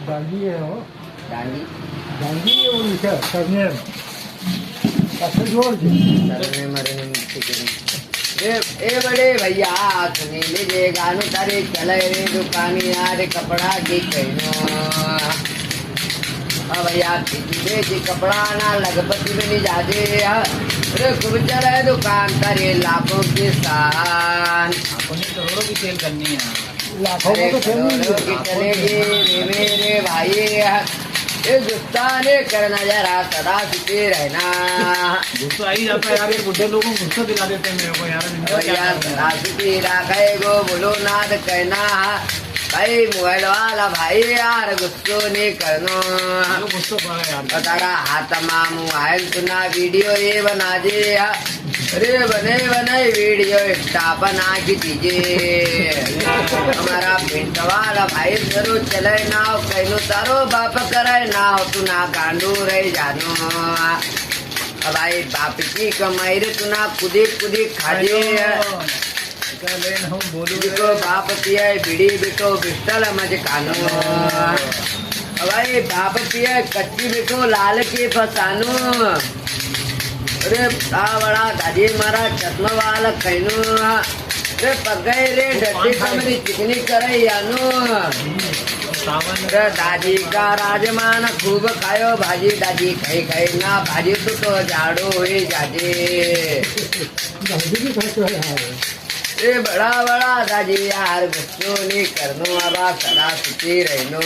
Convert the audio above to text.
डांगी है वो डांगी डांगी है वो लिखा करने कैसे जोड़ के करने मरने ठीक है। ए बड़े भैया सुनी लीजिए गानो तारे चले रे दुकानी यार कपड़ा की कहनो भैया दे जी कपड़ा ना लगभग में नहीं जाते अरे खूब चले दुकान तारे लाखों की शान अपनी करोड़ों की सेल करनी है। लाखों में तो करोड़ों की चलेगी मेरे भाई ये गुस्सा ने करना जरा सदा सुखी रहना गुस्सा आई जाता है यार, ये बुढ़े लोगों को गुस्सा दिला देते हैं मेरे को यार। इनका क्या यार करना सदा है? सुखी रखे गो बोलो नाद कहना भाई मोबाइल वाला भाई यार गुस्सो नहीं करनो जो गुस्सा पड़ा है यार। तारा हाथ में मोबाइल सुना वीडियो ये बना दे अरे बने बने वीडियो इंस्टा बना के दीजिए हमारा पिंड वाला भाई जरूर चले ना कहनो तारो बाप करे ना तू ना गांडू रह जानो भाई बाप की कमाई रे तू ना कुदी कुदी खा क्या ले ना बोलूं बिको बाप पिए बीड़ी बिको पिस्टल मज कानो भाई बाप पिए कच्ची बिको लाल की फसानो अरे बड़ा दादी मारा चश्मा वाला कहनो अरे पगई रे डड्डी कमरी चिकनी करे यानो सावन अरे दादी का राजमान खूब खायो भाजी दादी खाई खाई ना भाजी तो झाड़ो ही जाजे डांगी भी खाते हैं यार ए बड़ा बड़ा दादी यार गुस्सो नहीं करनो अब सदा सुखी रहनो